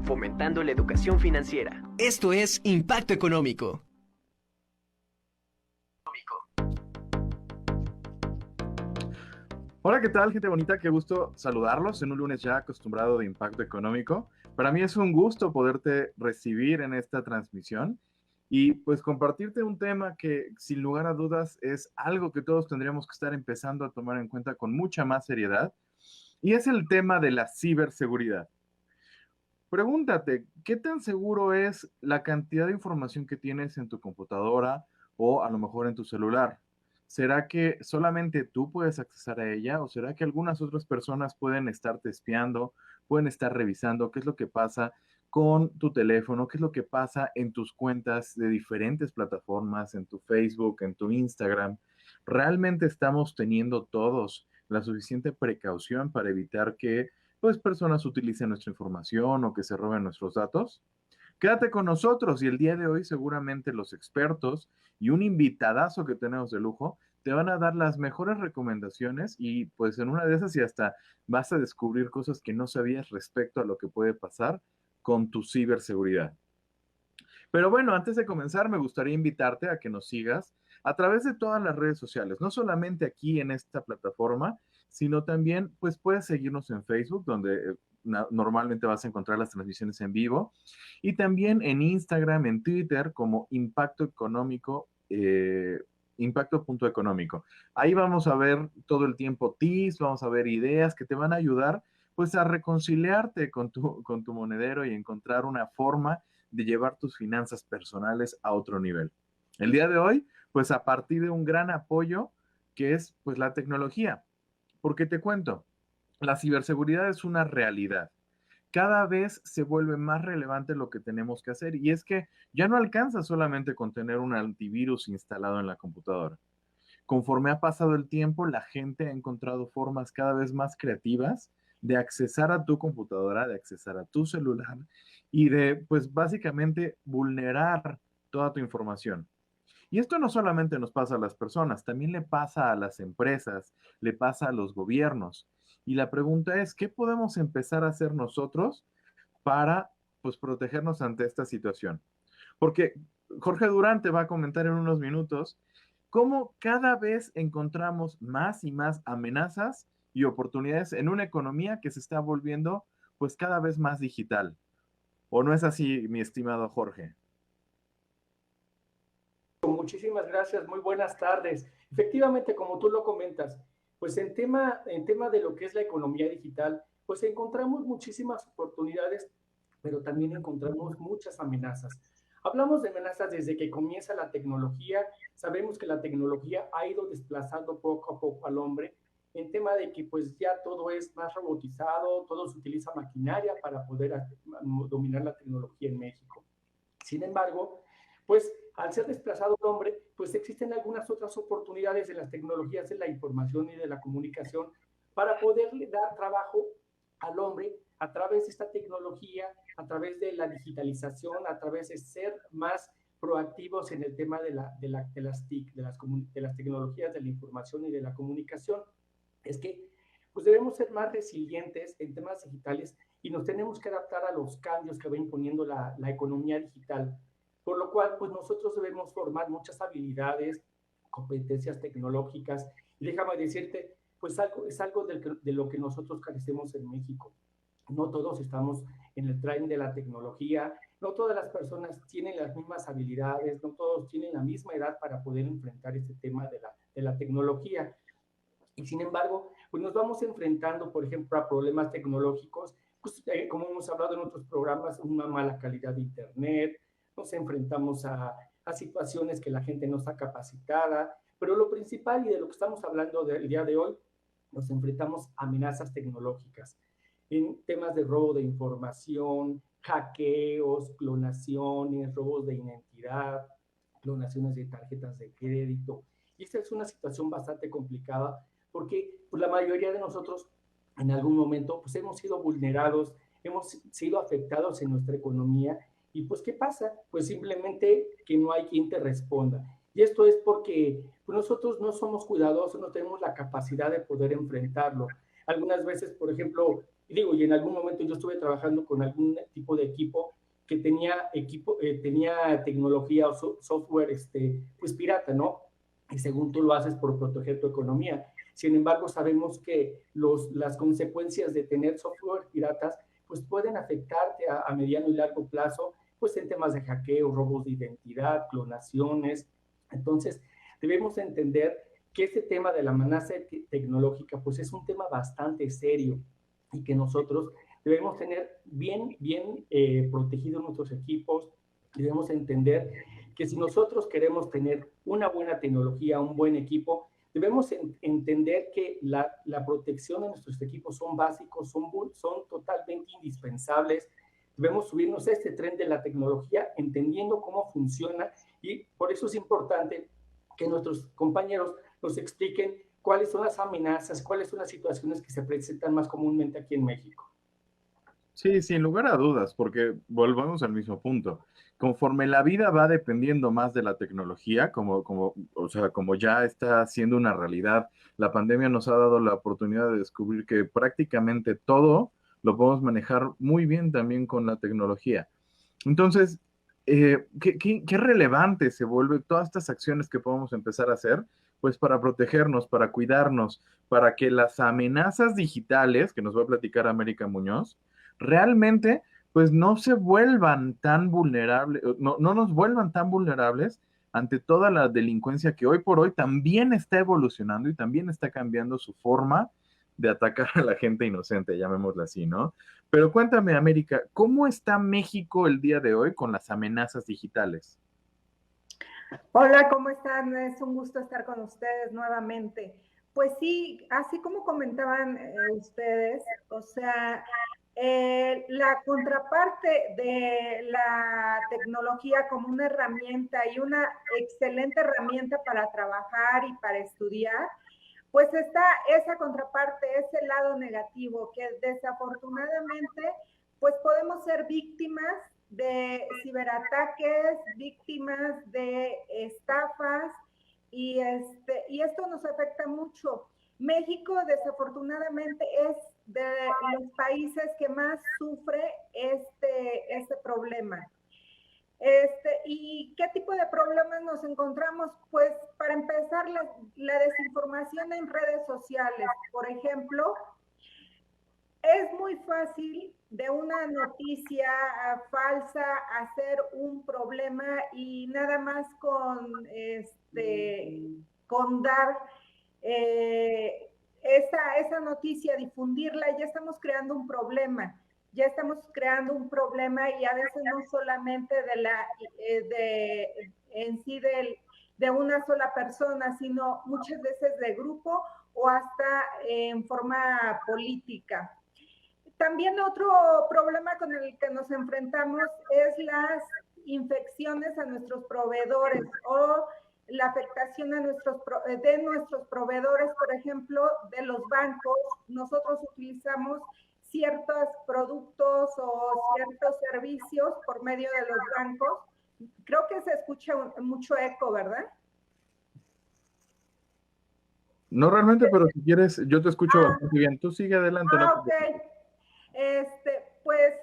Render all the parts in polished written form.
fomentando la educación financiera. Esto es Impacto Económico. Hola, ¿qué tal, gente bonita? Qué gusto saludarlos en un lunes ya acostumbrado de Impacto Económico. Para mí es un gusto poderte recibir en esta transmisión y pues compartirte un tema que sin lugar a dudas es algo que todos tendríamos que estar empezando a tomar en cuenta con mucha más seriedad, y es el tema de la ciberseguridad. Pregúntate, ¿qué tan seguro es la cantidad de información que tienes en tu computadora o a lo mejor en tu celular? ¿Será que solamente tú puedes accesar a ella o será que algunas otras personas pueden estarte espiando, pueden estar revisando qué es lo que pasa con tu teléfono, qué es lo que pasa en tus cuentas de diferentes plataformas, en tu Facebook, en tu Instagram? ¿Realmente estamos teniendo todos la suficiente precaución para evitar que pues personas utilicen nuestra información o que se roben nuestros datos? Quédate con nosotros y el día de hoy seguramente los expertos y un invitadazo que tenemos de lujo te van a dar las mejores recomendaciones y pues en una de esas y hasta vas a descubrir cosas que no sabías respecto a lo que puede pasar con tu ciberseguridad. Pero bueno, antes de comenzar, me gustaría invitarte a que nos sigas a través de todas las redes sociales, no solamente aquí en esta plataforma, sino también, pues puedes seguirnos en Facebook, donde normalmente vas a encontrar las transmisiones en vivo, y también en Instagram, en Twitter, como Impacto Económico, Impacto.económico. Ahí vamos a ver todo el tiempo tips, vamos a ver ideas que te van a ayudar, pues, a reconciliarte con tu monedero y encontrar una forma de llevar tus finanzas personales a otro nivel. El día de hoy, pues a partir de un gran apoyo que es pues la tecnología, porque te cuento, la ciberseguridad es una realidad. Cada vez se vuelve más relevante lo que tenemos que hacer y es que ya no alcanza solamente con tener un antivirus instalado en la computadora. Conforme ha pasado el tiempo, la gente ha encontrado formas cada vez más creativas de accesar a tu computadora, de accesar a tu celular y de, pues básicamente, vulnerar toda tu información. Y esto no solamente nos pasa a las personas, también le pasa a las empresas, le pasa a los gobiernos. Y la pregunta es, ¿qué podemos empezar a hacer nosotros para, pues, protegernos ante esta situación? Porque Jorge Durante va a comentar en unos minutos cómo cada vez encontramos más y más amenazas y oportunidades en una economía que se está volviendo pues cada vez más digital. ¿O no es así, mi estimado Jorge? Muchísimas gracias, muy buenas tardes. Efectivamente, como tú lo comentas, pues en tema de lo que es la economía digital, pues encontramos muchísimas oportunidades, pero también encontramos muchas amenazas. Hablamos de amenazas desde que comienza la tecnología. Sabemos que la tecnología ha ido desplazando poco a poco al hombre en tema de que pues ya todo es más robotizado, todo se utiliza maquinaria para poder dominar la tecnología en México. Sin embargo, pues al ser desplazado el hombre, pues existen algunas otras oportunidades en las tecnologías de la información y de la comunicación para poderle dar trabajo al hombre a través de esta tecnología, a través de la digitalización, a través de ser más proactivos en el tema de las TIC, de las tecnologías de la información y de la comunicación. Es que pues debemos ser más resilientes en temas digitales y nos tenemos que adaptar a los cambios que va imponiendo la economía digital, por lo cual pues nosotros debemos formar muchas habilidades, competencias tecnológicas, y déjame decirte, pues es algo de lo que nosotros carecemos en México. No todos estamos en el tren de la tecnología, no todas las personas tienen las mismas habilidades, no todos tienen la misma edad para poder enfrentar este tema de la tecnología. Y sin embargo, pues nos vamos enfrentando, por ejemplo, a problemas tecnológicos, pues, como hemos hablado en otros programas, una mala calidad de internet, nos enfrentamos a situaciones que la gente no está capacitada, pero lo principal y de lo que estamos hablando del día de hoy, nos enfrentamos a amenazas tecnológicas en temas de robo de información, hackeos, clonaciones, robos de identidad, clonaciones de tarjetas de crédito. Y esta es una situación bastante complicada porque pues, la mayoría de nosotros en algún momento pues, hemos sido vulnerados, hemos sido afectados en nuestra economía. Y pues, ¿qué pasa? Pues simplemente que no hay quien te responda. Y esto es porque pues, nosotros no somos cuidadosos, no tenemos la capacidad de poder enfrentarlo. Algunas veces, por ejemplo, y en algún momento yo estuve trabajando con algún tipo de equipo que tenía tecnología o software pues pirata, ¿no? Y según tú lo haces por proteger tu economía. Sin embargo, sabemos que las consecuencias de tener software piratas pues pueden afectarte a mediano y largo plazo, pues en temas de hackeo, robos de identidad, clonaciones. Entonces, debemos entender que este tema de la amenaza tecnológica pues es un tema bastante serio y que nosotros debemos tener bien protegidos nuestros equipos. Debemos entender que si nosotros queremos tener una buena tecnología, un buen equipo, debemos entender que la protección de nuestros equipos son básicos, son totalmente indispensables. Debemos subirnos a este tren de la tecnología entendiendo cómo funciona, y por eso es importante que nuestros compañeros nos expliquen cuáles son las amenazas, cuáles son las situaciones que se presentan más comúnmente aquí en México. Sí, sin lugar a dudas, porque volvamos al mismo punto. Conforme la vida va dependiendo más de la tecnología, o sea, como ya está siendo una realidad, la pandemia nos ha dado la oportunidad de descubrir que prácticamente todo lo podemos manejar muy bien también con la tecnología. Entonces, ¿qué relevante se vuelve todas estas acciones que podemos empezar a hacer? Pues para protegernos, para cuidarnos, para que las amenazas digitales, que nos va a platicar América Muñoz, realmente pues no se vuelvan tan vulnerables, no nos vuelvan tan vulnerables ante toda la delincuencia que hoy por hoy también está evolucionando y también está cambiando su forma de atacar a la gente inocente, llamémosla así, ¿no? Pero cuéntame, América, ¿cómo está México el día de hoy con las amenazas digitales? Hola, ¿cómo están? Es un gusto estar con ustedes nuevamente. Pues sí, así como comentaban ustedes, o sea, la contraparte de la tecnología como una herramienta y una excelente herramienta para trabajar y para estudiar, pues está esa contraparte, ese lado negativo, que desafortunadamente, pues podemos ser víctimas de ciberataques, víctimas de estafas, y esto nos afecta mucho. México, desafortunadamente, es de los países que más sufre este problema. ¿Y qué tipo de problemas nos encontramos? Pues para empezar, la desinformación en redes sociales. Por ejemplo, es muy fácil de una noticia falsa hacer un problema, y nada más con dar esa noticia, difundirla, ya estamos creando un problema. Ya estamos creando un problema, y a veces no solamente en sí de una sola persona, sino muchas veces de grupo o hasta en forma política. También otro problema con el que nos enfrentamos es las infecciones a nuestros proveedores o la afectación de nuestros proveedores, por ejemplo, de los bancos. Nosotros utilizamos ciertos productos o ciertos servicios por medio de los bancos. Creo que se escucha mucho eco, ¿verdad? No realmente, pero si quieres, yo te escucho bastante bien. Tú sigue adelante. Ok. Pues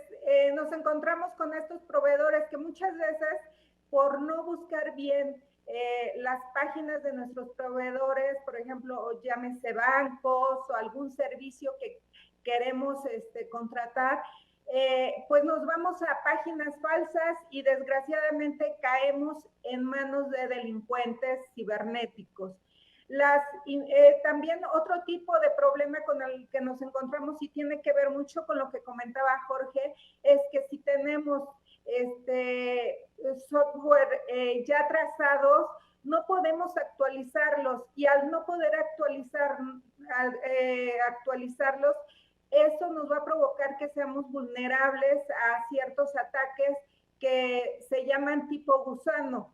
nos encontramos con estos proveedores que muchas veces, por no buscar bien las páginas de nuestros proveedores, por ejemplo, llámese bancos o algún servicio que queremos contratar, pues nos vamos a páginas falsas y desgraciadamente caemos en manos de delincuentes cibernéticos. También otro tipo de problema con el que nos encontramos, y tiene que ver mucho con lo que comentaba Jorge, es que si tenemos software ya trazados, no podemos actualizarlos, y al no poder actualizarlos, eso nos va a provocar que seamos vulnerables a ciertos ataques que se llaman tipo gusano.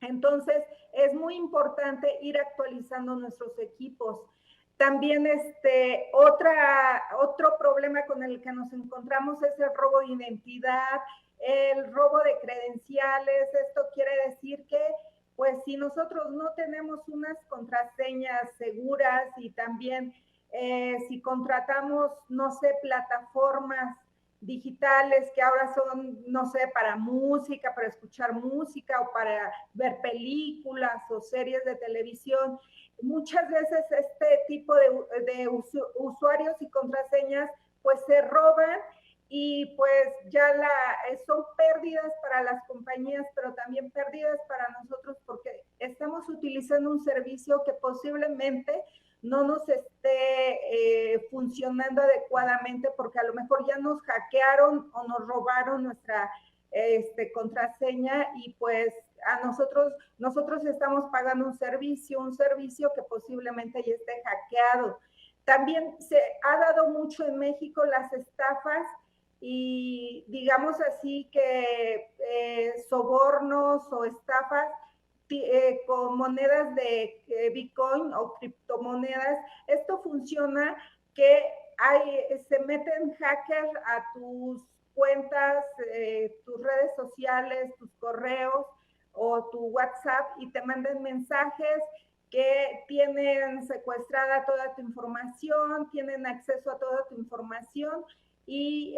Entonces, es muy importante ir actualizando nuestros equipos. También otro problema con el que nos encontramos es el robo de identidad, el robo de credenciales. Esto quiere decir que, pues, si nosotros no tenemos unas contraseñas seguras y también si contratamos, no sé, plataformas digitales que ahora son, no sé, para música, para escuchar música o para ver películas o series de televisión. Muchas veces este tipo de usuarios y contraseñas pues se roban y pues ya son pérdidas para las compañías, pero también pérdidas para nosotros porque estamos utilizando un servicio que posiblemente no nos esté funcionando adecuadamente porque a lo mejor ya nos hackearon o nos robaron nuestra contraseña y pues a nosotros estamos pagando un servicio que posiblemente ya esté hackeado. También se ha dado mucho en México las estafas y digamos así que sobornos o estafas con monedas de Bitcoin o criptomonedas. Esto funciona que se meten hackers a tus cuentas, tus redes sociales, tus correos o tu WhatsApp y te mandan mensajes que tienen secuestrada toda tu información, tienen acceso a toda tu información y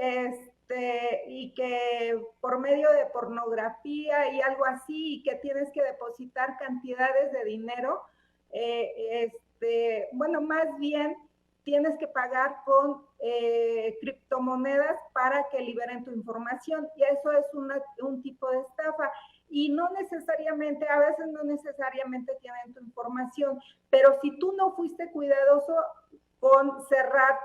que por medio de pornografía y algo así, y que tienes que depositar cantidades de dinero, bueno, más bien tienes que pagar con criptomonedas para que liberen tu información, y eso es un tipo de estafa. Y no necesariamente, a veces no necesariamente tienen tu información, pero si tú no fuiste cuidadoso con cerrar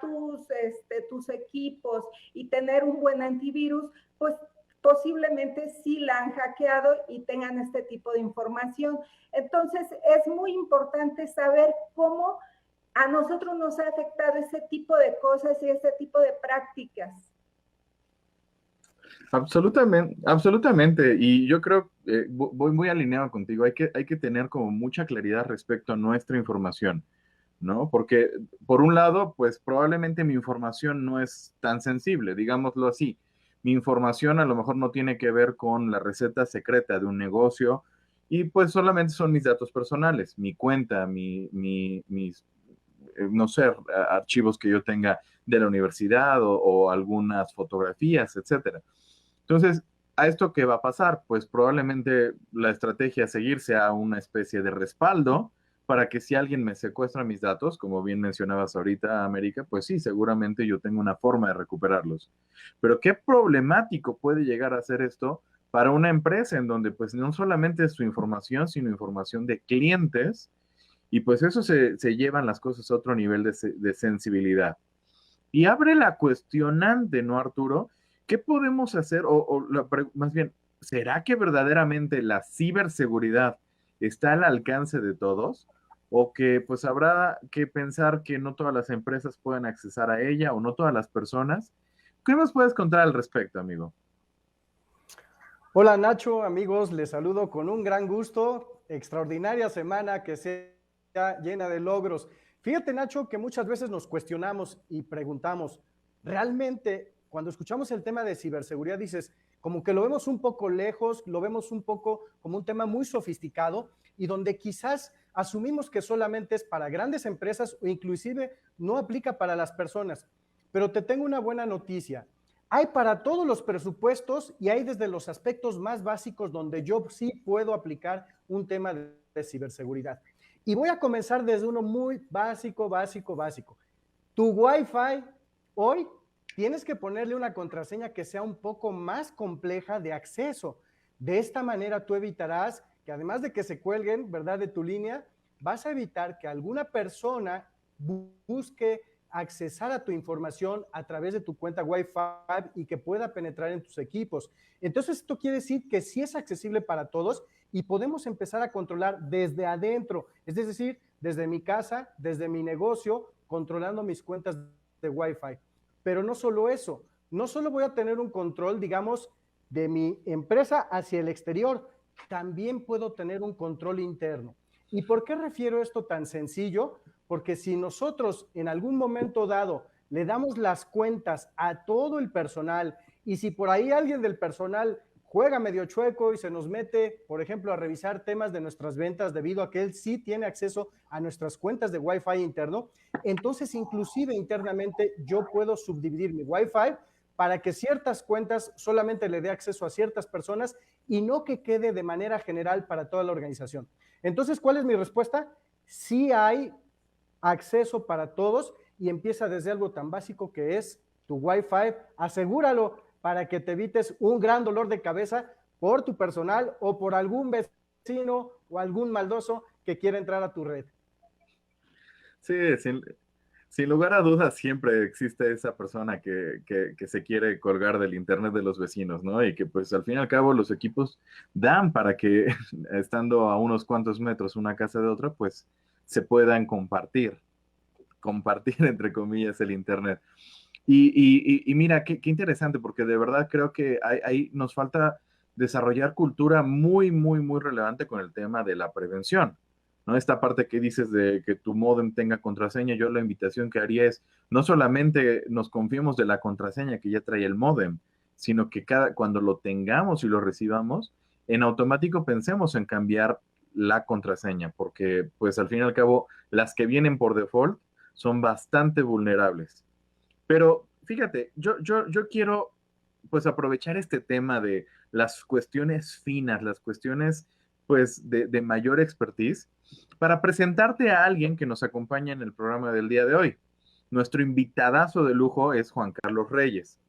tus equipos y tener un buen antivirus, pues posiblemente sí la han hackeado y tengan este tipo de información. Entonces, es muy importante saber cómo a nosotros nos ha afectado ese tipo de cosas y ese tipo de prácticas. Absolutamente, absolutamente. Y yo creo, voy muy alineado contigo, hay que tener como mucha claridad respecto a nuestra información, ¿no? Porque por un lado, pues probablemente mi información no es tan sensible, digámoslo así. Mi información a lo mejor no tiene que ver con la receta secreta de un negocio y pues solamente son mis datos personales, mi cuenta, mis, no sé, archivos que yo tenga de la universidad o algunas fotografías, etcétera. Entonces, ¿a esto qué va a pasar? Pues probablemente la estrategia a seguir sea una especie de respaldo para que si alguien me secuestra mis datos, como bien mencionabas ahorita, América, pues sí, seguramente yo tengo una forma de recuperarlos. Pero qué problemático puede llegar a ser esto para una empresa en donde pues no solamente es su información, sino información de clientes, y pues eso se llevan las cosas a otro nivel de sensibilidad. Y abre la cuestionante, ¿no, Arturo? ¿Qué podemos hacer? Más bien, ¿será que verdaderamente la ciberseguridad está al alcance de todos? ¿O que pues habrá que pensar que no todas las empresas pueden accesar a ella o no todas las personas? ¿Qué nos puedes contar al respecto, amigo? Hola Nacho, amigos, les saludo con un gran gusto. Extraordinaria semana que sea llena de logros. Fíjate, Nacho, que muchas veces nos cuestionamos y preguntamos, ¿realmente cuando escuchamos el tema de ciberseguridad dices, como que lo vemos un poco lejos, lo vemos un poco como un tema muy sofisticado y donde quizás asumimos que solamente es para grandes empresas o inclusive no aplica para las personas? Pero te tengo una buena noticia. Hay para todos los presupuestos y hay desde los aspectos más básicos donde yo sí puedo aplicar un tema de ciberseguridad. Y voy a comenzar desde uno muy básico. Tu Wi-Fi hoy tienes que ponerle una contraseña que sea un poco más compleja de acceso. De esta manera tú evitarás que además de que se cuelguen, ¿verdad?, de tu línea, vas a evitar que alguna persona busque accesar a tu información a través de tu cuenta Wi-Fi y que pueda penetrar en tus equipos. Entonces, esto quiere decir que sí es accesible para todos y podemos empezar a controlar desde adentro, es decir, desde mi casa, desde mi negocio, controlando mis cuentas de Wi-Fi. Pero no solo eso, no solo voy a tener un control, digamos, de mi empresa hacia el exterior, también puedo tener un control interno. ¿Y por qué refiero esto tan sencillo? Porque si nosotros en algún momento dado le damos las cuentas a todo el personal y si por ahí alguien del personal juega medio chueco y se nos mete, por ejemplo, a revisar temas de nuestras ventas debido a que él sí tiene acceso a nuestras cuentas de Wi-Fi interno. Entonces, inclusive internamente, yo puedo subdividir mi Wi-Fi para que ciertas cuentas solamente le dé acceso a ciertas personas y no que quede de manera general para toda la organización. Entonces, ¿cuál es mi respuesta? Sí hay acceso para todos y empieza desde algo tan básico que es tu Wi-Fi. Asegúralo para que te evites un gran dolor de cabeza por tu personal o por algún vecino o algún maldoso que quiera entrar a tu red. Sí, sin lugar a dudas, siempre existe esa persona que se quiere colgar del internet de los vecinos, ¿no? Y que pues al fin y al cabo los equipos dan para que estando a unos cuantos metros una casa de otra, pues se puedan compartir entre comillas el internet. Y mira, qué interesante, porque de verdad creo que ahí nos falta desarrollar cultura muy, muy, muy relevante con el tema de la prevención, ¿no? Esta parte que dices de que tu módem tenga contraseña, yo la invitación que haría es, no solamente nos confiemos de la contraseña que ya trae el módem, sino que cuando lo tengamos y lo recibamos, en automático pensemos en cambiar la contraseña, porque pues al fin y al cabo, las que vienen por default son bastante vulnerables. Pero fíjate, yo quiero pues aprovechar este tema de las cuestiones finas, las cuestiones pues de mayor expertise, para presentarte a alguien que nos acompaña en el programa del día de hoy. Nuestro invitadazo de lujo es Juan Carlos Reyes.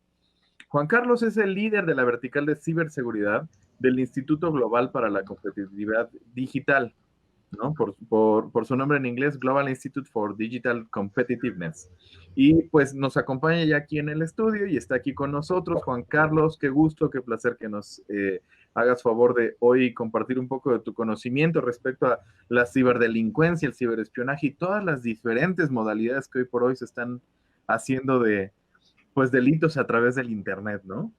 Juan Carlos es el líder de la vertical de ciberseguridad del Instituto Global para la Competitividad Digital, ¿no? Por su nombre en inglés, Global Institute for Digital Competitiveness. Y pues nos acompaña ya aquí en el estudio y está aquí con nosotros. Juan Carlos, qué gusto, qué placer que nos hagas favor de hoy compartir un poco de tu conocimiento respecto a la ciberdelincuencia, el ciberespionaje y todas las diferentes modalidades que hoy por hoy se están haciendo de pues delitos a través del internet, ¿no?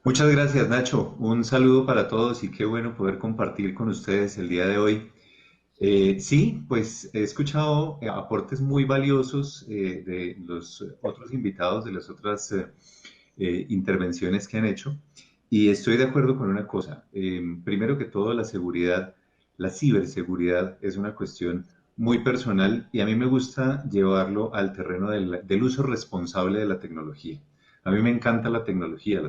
Muchas gracias, Nacho. Un saludo para todos y qué bueno poder compartir con ustedes el día de hoy. Sí, pues he escuchado aportes muy valiosos de los otros invitados, de las otras intervenciones que han hecho, y estoy de acuerdo con una cosa. Primero que todo, la seguridad, la ciberseguridad es una cuestión muy personal y a mí me gusta llevarlo al terreno del uso responsable de la tecnología. A mí me encanta la tecnología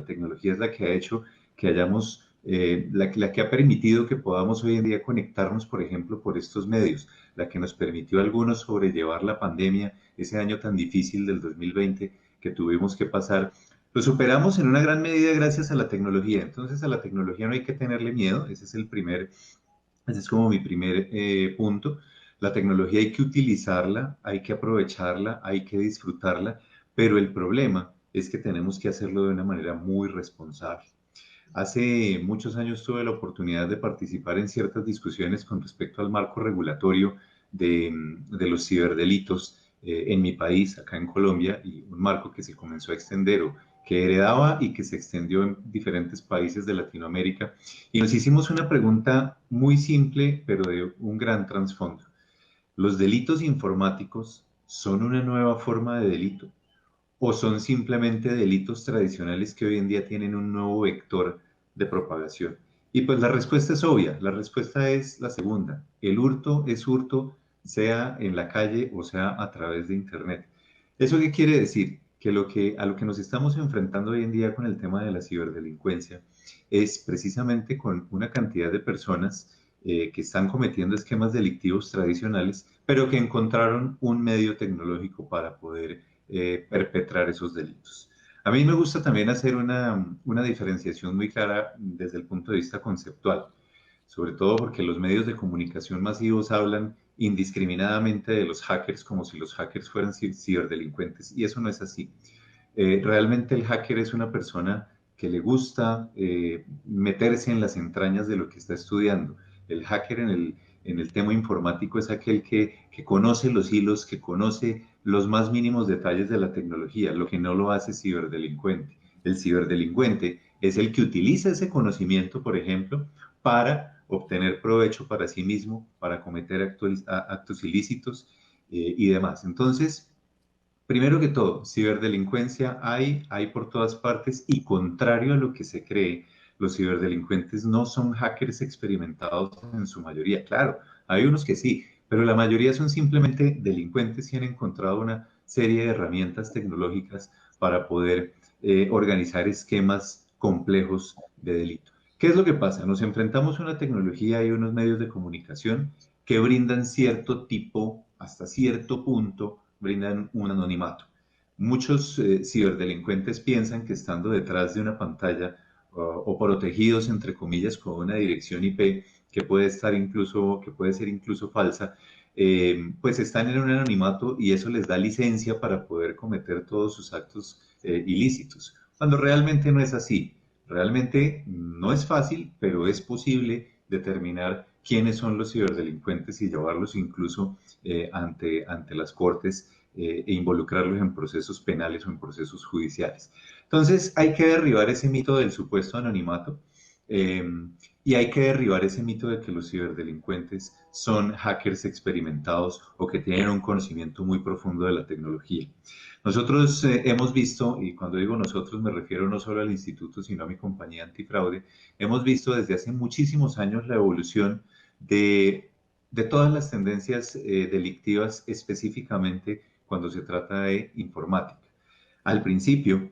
es la que ha hecho que hayamos, la que ha permitido que podamos hoy en día conectarnos, por ejemplo, por estos medios, la que nos permitió a algunos sobrellevar la pandemia, ese año tan difícil del 2020 que tuvimos que pasar. Lo superamos en una gran medida gracias a la tecnología. Entonces a la tecnología no hay que tenerle miedo, ese es como mi primer punto. La tecnología hay que utilizarla, hay que aprovecharla, hay que disfrutarla, pero el problema es que tenemos que hacerlo de una manera muy responsable. Hace muchos años tuve la oportunidad de participar en ciertas discusiones con respecto al marco regulatorio de los ciberdelitos en mi país, acá en Colombia, y un marco que se comenzó a extender o que heredaba y que se extendió en diferentes países de Latinoamérica. Y nos hicimos una pregunta muy simple, pero de un gran trasfondo. ¿Los delitos informáticos son una nueva forma de delito? ¿O son simplemente delitos tradicionales que hoy en día tienen un nuevo vector de propagación? Y pues la respuesta es obvia, la respuesta es la segunda. El hurto es hurto, sea en la calle o sea a través de Internet. ¿Eso qué quiere decir? Que a lo que nos estamos enfrentando hoy en día con el tema de la ciberdelincuencia es precisamente con una cantidad de personas que están cometiendo esquemas delictivos tradicionales, pero que encontraron un medio tecnológico para poder perpetrar esos delitos. A mí me gusta también hacer una diferenciación muy clara desde el punto de vista conceptual, sobre todo porque los medios de comunicación masivos hablan indiscriminadamente de los hackers como si los hackers fueran ciberdelincuentes, y eso no es así. Realmente el hacker es una persona que le gusta meterse en las entrañas de lo que está estudiando. El hacker en el tema informático es aquel que conoce los hilos, que conoce los más mínimos detalles de la tecnología, lo que no lo hace ciberdelincuente. El ciberdelincuente es el que utiliza ese conocimiento, por ejemplo, para obtener provecho para sí mismo, para cometer actos ilícitos y demás. Entonces, Primero que todo, ciberdelincuencia hay por todas partes y contrario a lo que se cree, los ciberdelincuentes no son hackers experimentados en su mayoría. Claro, hay unos que sí, pero la mayoría son simplemente delincuentes y han encontrado una serie de herramientas tecnológicas para poder organizar esquemas complejos de delito. ¿Qué es lo que pasa? Nos enfrentamos a una tecnología y unos medios de comunicación que brindan cierto tipo, hasta cierto punto, brindan un anonimato. Muchos ciberdelincuentes piensan que estando detrás de una pantalla o protegidos, entre comillas, con una dirección IP que puede estar incluso, que puede ser incluso falsa, pues están en un anonimato y eso les da licencia para poder cometer todos sus actos ilícitos, cuando realmente no es así. Realmente no es fácil, pero es posible determinar quiénes son los ciberdelincuentes y llevarlos incluso ante las cortes e involucrarlos en procesos penales o en procesos judiciales. Entonces hay que derribar ese mito del supuesto anonimato eh, y hay que derribar ese mito de que los ciberdelincuentes son hackers experimentados o que tienen un conocimiento muy profundo de la tecnología. Nosotros hemos visto, y cuando digo nosotros me refiero no solo al instituto, sino a mi compañía antifraude, hemos visto desde hace muchísimos años la evolución de todas las tendencias delictivas, específicamente cuando se trata de informática. Al principio,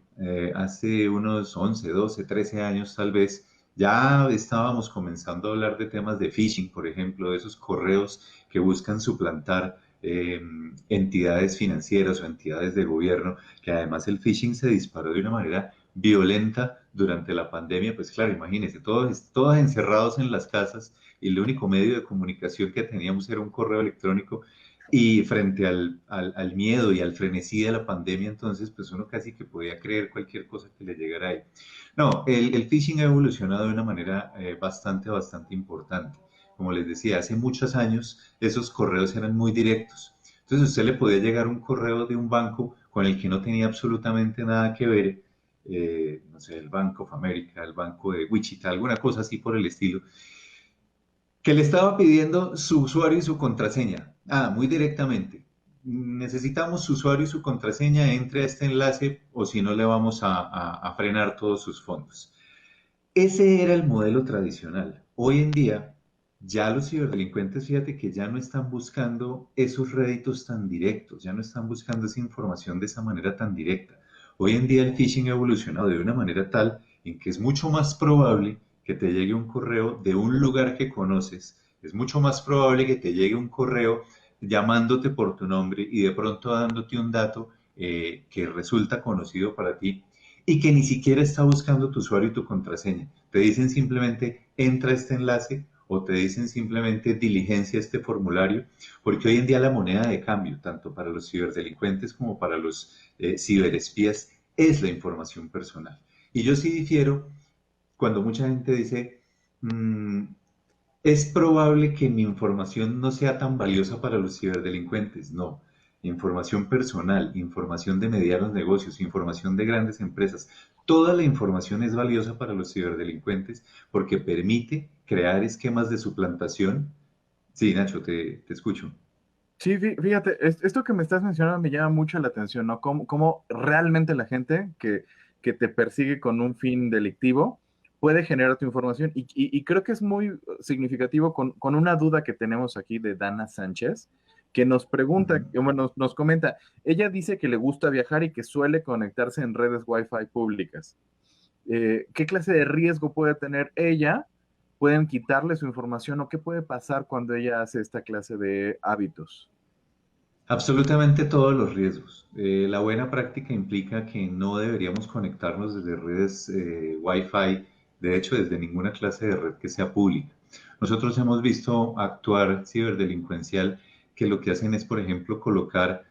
hace unos 11, 12, 13 años tal vez, ya estábamos comenzando a hablar de temas de phishing, por ejemplo, de esos correos que buscan suplantar entidades financieras o entidades de gobierno, que además el phishing se disparó de una manera violenta durante la pandemia. Pues claro, imagínense, todos encerrados en las casas y el único medio de comunicación que teníamos era un correo electrónico. Y frente al miedo y al frenesí de la pandemia, entonces, pues uno casi que podía creer cualquier cosa que le llegara ahí. No, el phishing ha evolucionado de una manera bastante importante. Como les decía, hace muchos años esos correos eran muy directos. Entonces, usted le podía llegar un correo de un banco con el que no tenía absolutamente nada que ver, no sé, el Bank of America, el Banco de Wichita, alguna cosa así por el estilo, que le estaba pidiendo su usuario y su contraseña. Muy directamente. Necesitamos su usuario y su contraseña, entre a este enlace o si no le vamos a frenar todos sus fondos. Ese era el modelo tradicional. Hoy en día, ya los ciberdelincuentes, fíjate que ya no están buscando esos réditos tan directos, ya no están buscando esa información de esa manera tan directa. Hoy en día el phishing ha evolucionado de una manera tal en que es mucho más probable que te llegue un correo de un lugar que conoces, es mucho más probable que te llegue un correo llamándote por tu nombre y de pronto dándote un dato que resulta conocido para ti y que ni siquiera está buscando tu usuario y tu contraseña. Te dicen simplemente entra a este enlace o te dicen simplemente diligencia este formulario, porque hoy en día la moneda de cambio, tanto para los ciberdelincuentes como para los ciberespías, es la información personal. Y yo sí difiero cuando mucha gente dice, es probable que mi información no sea tan valiosa para los ciberdelincuentes. No, información personal, información de medianos negocios, información de grandes empresas, toda la información es valiosa para los ciberdelincuentes porque permite crear esquemas de suplantación. Sí, Nacho, te escucho. Sí, fíjate, esto que me estás mencionando me llama mucho la atención, ¿no? Cómo realmente la gente que te persigue con un fin delictivo puede generar tu información. Y creo que es muy significativo con una duda que tenemos aquí de Dana Sánchez, que nos pregunta, bueno, nos comenta, ella dice que le gusta viajar y que suele conectarse en redes Wi-Fi públicas. ¿Qué clase de riesgo puede tener ella? ¿Pueden quitarle su información o qué puede pasar cuando ella hace esta clase de hábitos? Absolutamente todos los riesgos. La buena práctica implica que no deberíamos conectarnos desde redes Wi-Fi, de hecho desde ninguna clase de red que sea pública. Nosotros hemos visto actuar ciberdelincuencial que lo que hacen es, por ejemplo, colocar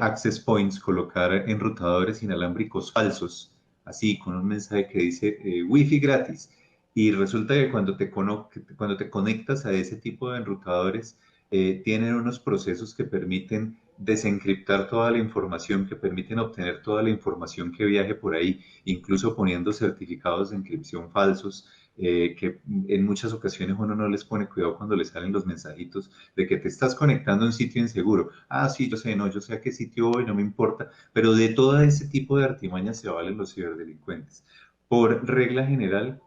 access points, colocar enrutadores inalámbricos falsos, así con un mensaje que dice Wi-Fi gratis. Y resulta que cuando te conectas a ese tipo de enrutadores, tienen unos procesos que permiten desencriptar toda la información, que permiten obtener toda la información que viaje por ahí, incluso poniendo certificados de encripción falsos, que en muchas ocasiones uno no les pone cuidado cuando les salen los mensajitos de que te estás conectando a un sitio inseguro. Ah, sí, yo sé, no, yo sé a qué sitio voy, no me importa, pero de todo ese tipo de artimañas se valen los ciberdelincuentes. Por regla general,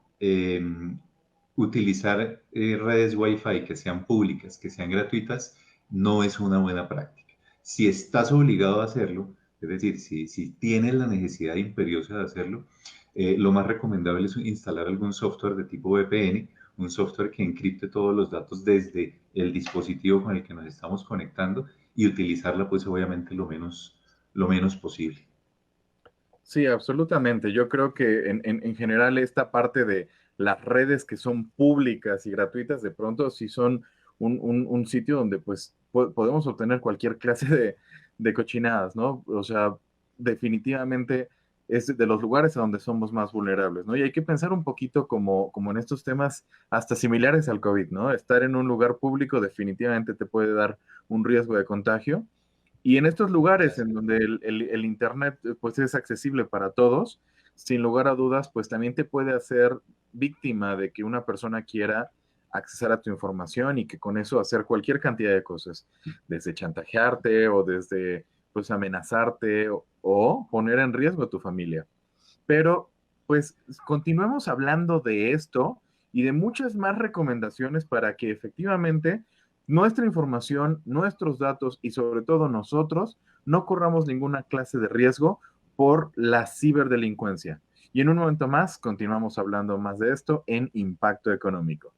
utilizar redes Wi-Fi que sean públicas, que sean gratuitas, no es una buena práctica. Si estás obligado a hacerlo, es decir, si tienes la necesidad imperiosa de hacerlo, lo más recomendable es instalar algún software de tipo VPN, un software que encripte todos los datos desde el dispositivo con el que nos estamos conectando y utilizarla pues obviamente lo menos posible. Sí, absolutamente. Yo creo que en general esta parte de las redes que son públicas y gratuitas, de pronto sí son un sitio donde pues podemos obtener cualquier clase de cochinadas, ¿no? O sea, definitivamente es de los lugares a donde somos más vulnerables, ¿no? Y hay que pensar un poquito como en estos temas hasta similares al COVID, ¿no? Estar en un lugar público definitivamente te puede dar un riesgo de contagio. Y en estos lugares en donde el Internet pues es accesible para todos, sin lugar a dudas, pues también te puede hacer víctima de que una persona quiera accesar a tu información y que con eso hacer cualquier cantidad de cosas, desde chantajearte o desde pues amenazarte o poner en riesgo a tu familia. Pero pues continuemos hablando de esto y de muchas más recomendaciones para que efectivamente nuestra información, nuestros datos y sobre todo nosotros no corramos ninguna clase de riesgo por la ciberdelincuencia. Y en un momento más continuamos hablando más de esto en Impacto Económico.